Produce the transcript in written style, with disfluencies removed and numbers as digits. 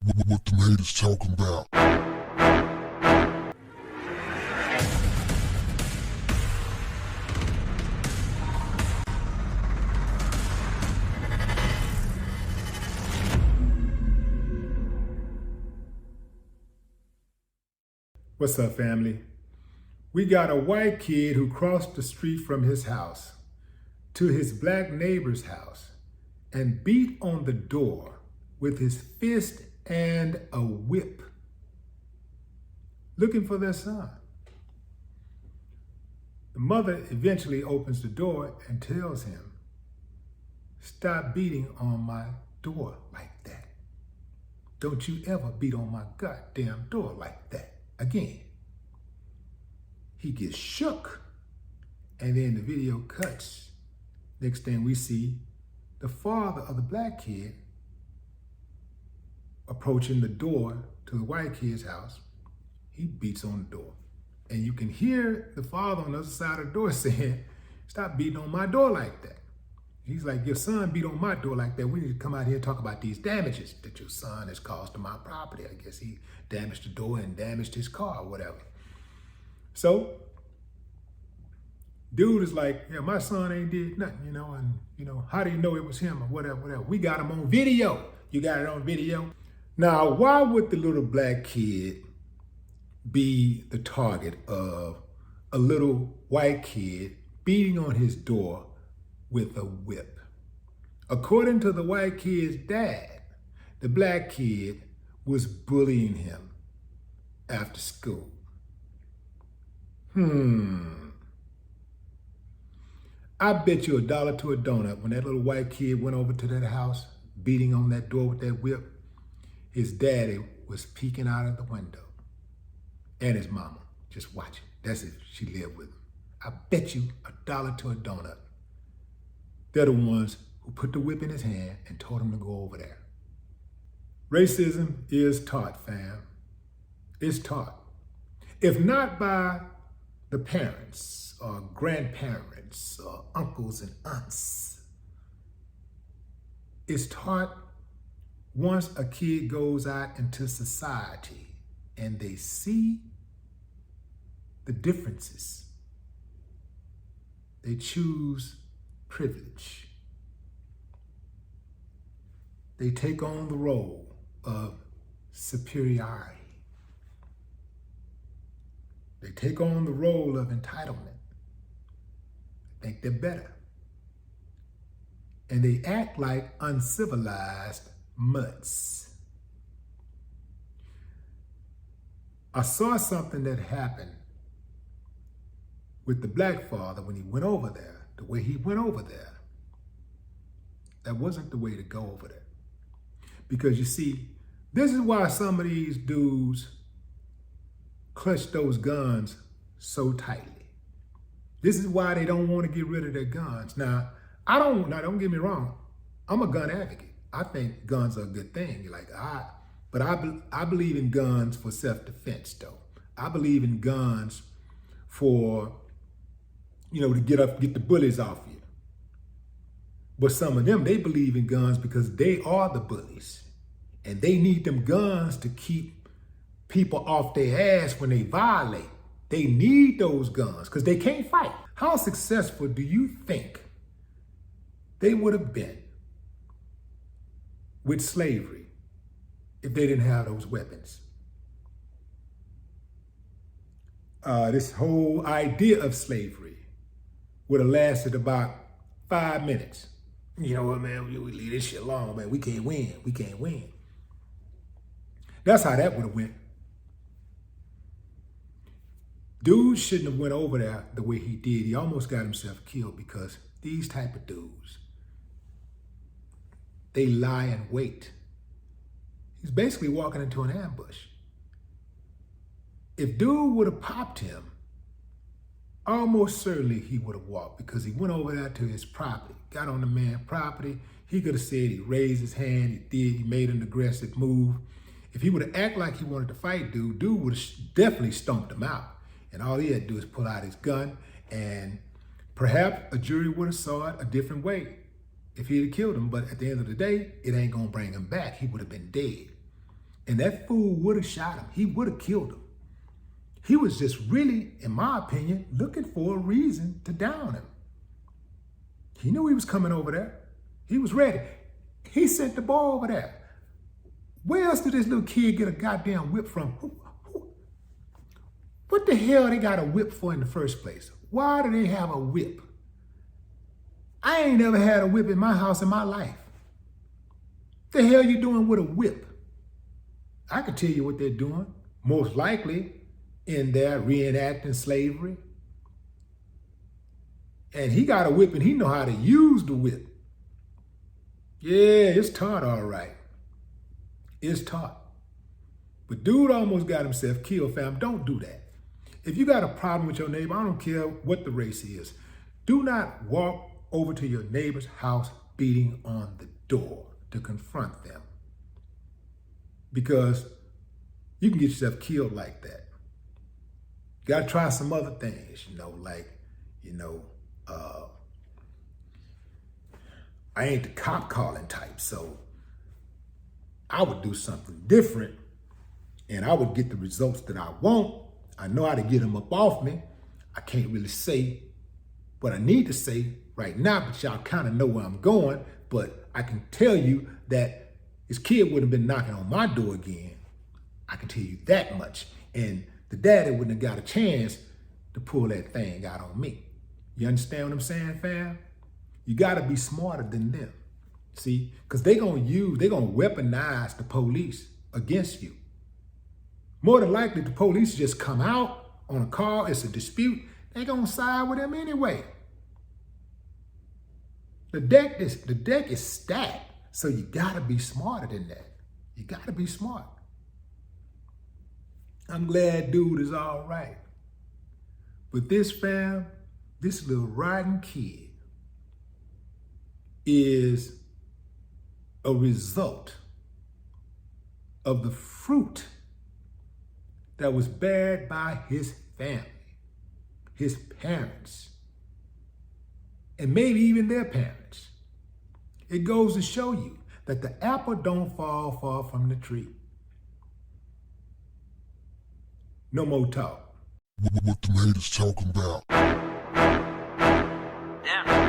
What them haters talking about? What's up, family? We got a white kid who crossed the street from his house to his black neighbor's house and beat on the door with his fist and a whip, looking for their son. The mother eventually opens the door and tells him, "Stop beating on my door like that. Don't you ever beat on my goddamn door like that again." He gets shook, and then the video cuts. Next thing we see, the father of the black kid approaching the door to the white kid's house. He beats on the door. And you can hear the father on the other side of the door saying, "Stop beating on my door like that." He's like, "Your son beat on my door like that. We need to come out here and talk about these damages that your son has caused to my property." I guess he damaged the door and damaged his car or whatever. So, dude is like, "Yeah, my son ain't did nothing, and how do you know it was him or whatever. We got him on video. You got it on video. Now, why would the little black kid be the target of a little white kid beating on his door with a whip? According to the white kid's dad, the black kid was bullying him after school. I bet you $1 to a donut when that little white kid went over to that house, beating on that door with that whip, his daddy was peeking out of the window. And his mama, just watching. That's if she lived with him. I bet you $1 to a donut. They're the ones who put the whip in his hand and told him to go over there. Racism is taught, fam. It's taught. If not by the parents or grandparents or uncles and aunts, it's taught once a kid goes out into society and they see the differences. They choose privilege. They take on the role of superiority. They take on the role of entitlement. They think they're better. And they act like uncivilized mutts. I saw something that happened with the black father when he went over there, the way he went over there. That wasn't the way to go over there. Because you see, this is why some of these dudes clutch those guns so tightly. This is why they don't want to get rid of their guns. Now, don't get me wrong. I'm a gun advocate. I think guns are a good thing. But I believe in guns for self-defense, though. I believe in guns for, to get the bullies off you. But some of them, they believe in guns because they are the bullies. And they need them guns to keep people off their ass when they violate. They need those guns because they can't fight. How successful do you think they would have been with slavery if they didn't have those weapons? This whole idea of slavery would have lasted about 5 minutes. You know what, man? We leave this shit alone, man. We can't win. We can't win. That's how that would have went. Dude shouldn't have went over there the way he did. He almost got himself killed because these type of dudes, they lie in wait. He's basically walking into an ambush. If dude would have popped him, almost certainly he would have walked because he went over there to his property, got on the man's property. He could have said he raised his hand, he made an aggressive move. If he would have acted like he wanted to fight dude would have definitely stomped him out. And all he had to do is pull out his gun, and perhaps a jury would have saw it a different way if he had killed him. But at the end of the day, it ain't gonna bring him back. He would have been dead. And that fool would have shot him. He would have killed him. He was just really, in my opinion, looking for a reason to down him. He knew he was coming over there. He was ready. He sent the ball over there. Where else did this little kid get a goddamn whip from? What the hell they got a whip for in the first place? Why do they have a whip? I ain't never had a whip in my house in my life. The hell you doing with a whip? I can tell you what they're doing. Most likely in there reenacting slavery. And he got a whip and he know how to use the whip. Yeah, it's taught all right. It's taught. But dude almost got himself killed, fam. Don't do that. If you got a problem with your neighbor, I don't care what the race is, do not walk over to your neighbor's house beating on the door to confront them. Because you can get yourself killed like that. You gotta try some other things, I ain't the cop calling type, so I would do something different and I would get the results that I want. I know how to get them up off me. I can't really say what I need to say right now, but y'all kind of know where I'm going. But I can tell you that his kid wouldn't have been knocking on my door again. I can tell you that much. And the daddy wouldn't have got a chance to pull that thing out on me. You understand what I'm saying, fam? You got to be smarter than them. See, because they're going to weaponize the police against you. More than likely, the police just come out on a call, it's a dispute, they're going to side with them anyway. The deck is stacked, so you got to be smarter than that. You got to be smart. I'm glad dude is all right. But this fam, this little riding kid is a result of the fruit that was bared by his family, his parents, and maybe even their parents. It goes to show you that the apple don't fall far from the tree. No more talk. What the haters talking about? Yeah.